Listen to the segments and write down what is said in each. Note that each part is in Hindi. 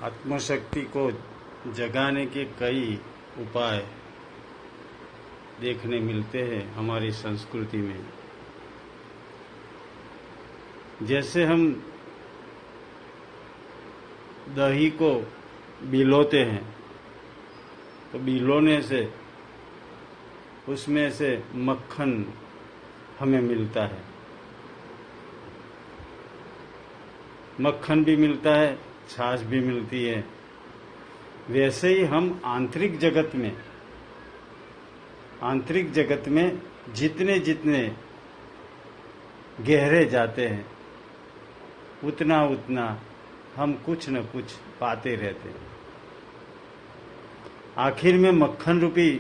आत्मशक्ति को जगाने के कई उपाय देखने मिलते हैं हमारी संस्कृति में। जैसे हम दही को बिलोते हैं तो बिलोने से उसमें से मक्खन हमें मिलता है, मक्खन भी मिलता है, छाछ भी मिलती है। वैसे ही हम आंतरिक जगत में जितने जितने गहरे जाते हैं उतना उतना हम कुछ न कुछ पाते रहते हैं। आखिर में मक्खन रूपी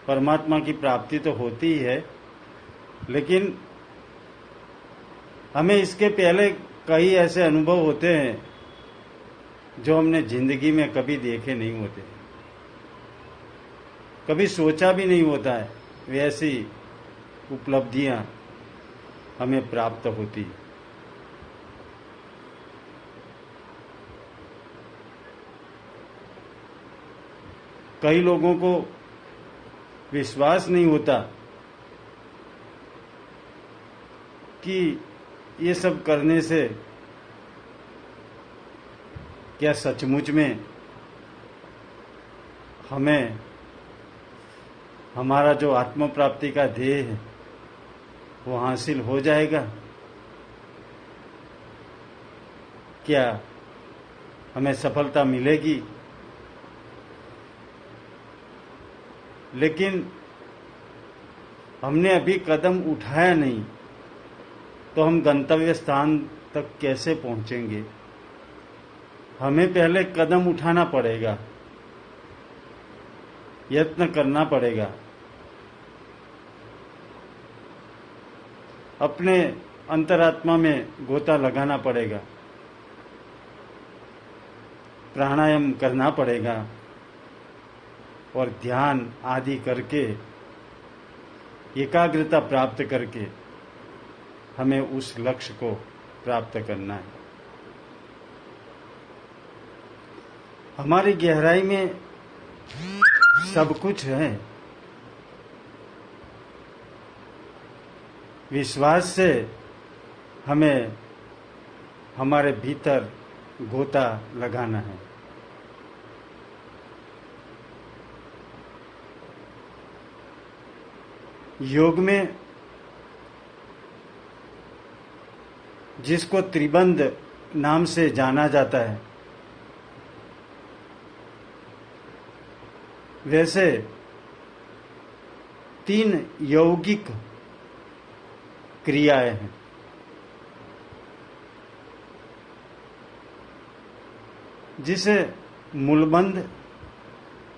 परमात्मा की प्राप्ति तो होती ही है, लेकिन हमें इसके पहले कई ऐसे अनुभव होते हैं जो हमने जिंदगी में कभी देखे नहीं होते, कभी सोचा भी नहीं होता है। वैसी उपलब्धियां हमें प्राप्त होती। कई लोगों को विश्वास नहीं होता कि ये सब करने से क्या सचमुच में हमें हमारा जो आत्म प्राप्ति का ध्येय है वो हासिल हो जाएगा, क्या हमें सफलता मिलेगी। लेकिन हमने अभी कदम उठाया नहीं तो हम गंतव्य स्थान तक कैसे पहुंचेंगे। हमें पहले कदम उठाना पड़ेगा, यत्न करना पड़ेगा, अपने अंतरात्मा में गोता लगाना पड़ेगा, प्राणायाम करना पड़ेगा और ध्यान आदि करके एकाग्रता प्राप्त करके हमें उस लक्ष्य को प्राप्त करना है। हमारी गहराई में सब कुछ है। विश्वास से हमें हमारे भीतर गोता लगाना है। योग में जिसको त्रिबंध नाम से जाना जाता है, वैसे 3 यौगिक क्रियाएं हैं। जिसे मूलबंध,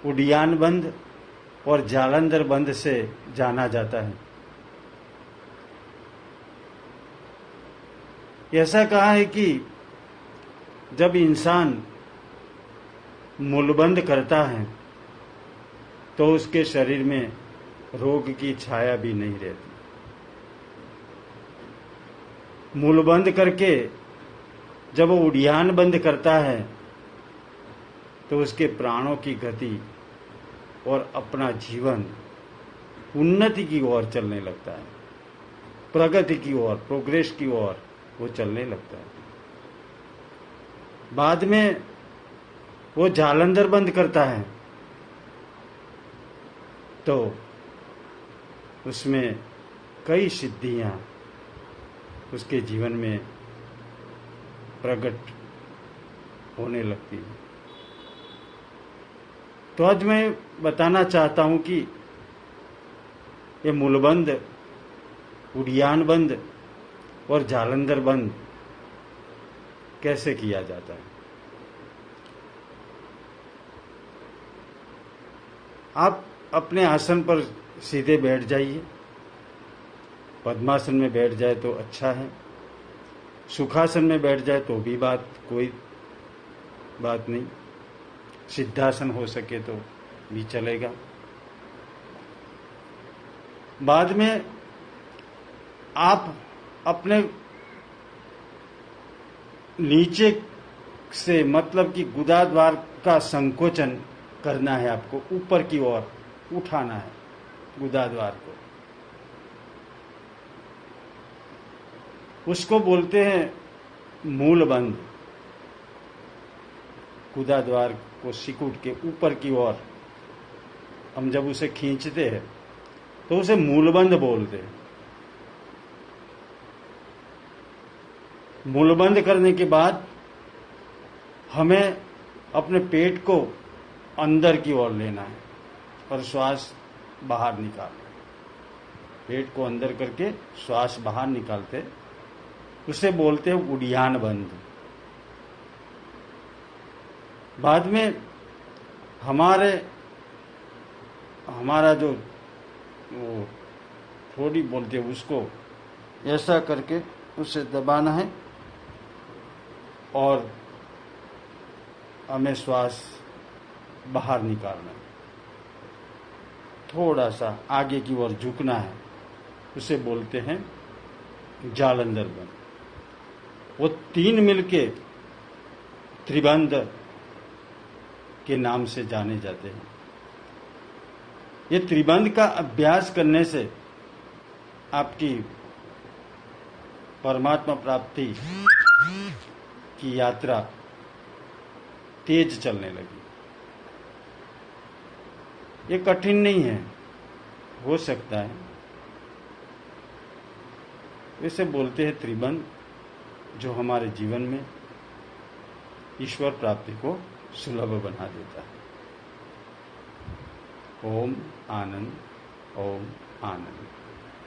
उडियान बंध और जालंधर बंध से जाना जाता है। ऐसा कहा है कि जब इंसान मूलबंध करता है तो उसके शरीर में रोग की छाया भी नहीं रहती। मूलबंध करके जब वो उड़ियान बंद करता है तो उसके प्राणों की गति और अपना जीवन उन्नति की ओर चलने लगता है, प्रगति की ओर, प्रोग्रेस की ओर वो चलने लगता है। बाद में वो जालंधर बंद करता है तो उसमें कई सिद्धियां उसके जीवन में प्रकट होने लगती है। तो आज मैं बताना चाहता हूं कि ये मूलबंध, उड़ियान बंद और जालंधर बंद कैसे किया जाता है। आप अपने आसन पर सीधे बैठ जाइए। पद्मासन में बैठ जाए तो अच्छा है, सुखासन में बैठ जाए तो भी कोई बात नहीं, सिद्धासन हो सके तो भी चलेगा। बाद में आप अपने नीचे से मतलब कि गुदाद्वार का संकोचन करना है, आपको ऊपर की ओर उठाना है गुदाद्वार को। उसको बोलते हैं मूलबंध। गुदाद्वार को सिकुड़ के ऊपर की ओर हम जब उसे खींचते हैं तो उसे मूलबंध बोलते हैं। मूलबंध करने के बाद हमें अपने पेट को अंदर की ओर लेना है और श्वास बाहर निकालना है। पेट को अंदर करके श्वास बाहर निकालते, उसे बोलते हैं उड़ियान बंध। बाद में हमारा जो वो थोड़ी बोलते हैं उसको ऐसा करके उसे दबाना है और हमें श्वास बाहर निकालना है। थोड़ा सा आगे की ओर झुकना है, उसे बोलते हैं जालंधर बंध। वो तीन मिलके त्रिबंध के नाम से जाने जाते हैं। ये त्रिबंध का अभ्यास करने से आपकी परमात्मा प्राप्ति की यात्रा तेज चलने लगी। ये कठिन नहीं है, हो सकता है। इसे बोलते हैं त्रिबंध, जो हमारे जीवन में ईश्वर प्राप्ति को सुलभ बना देता है। ओम आनंद, ओम आनंद।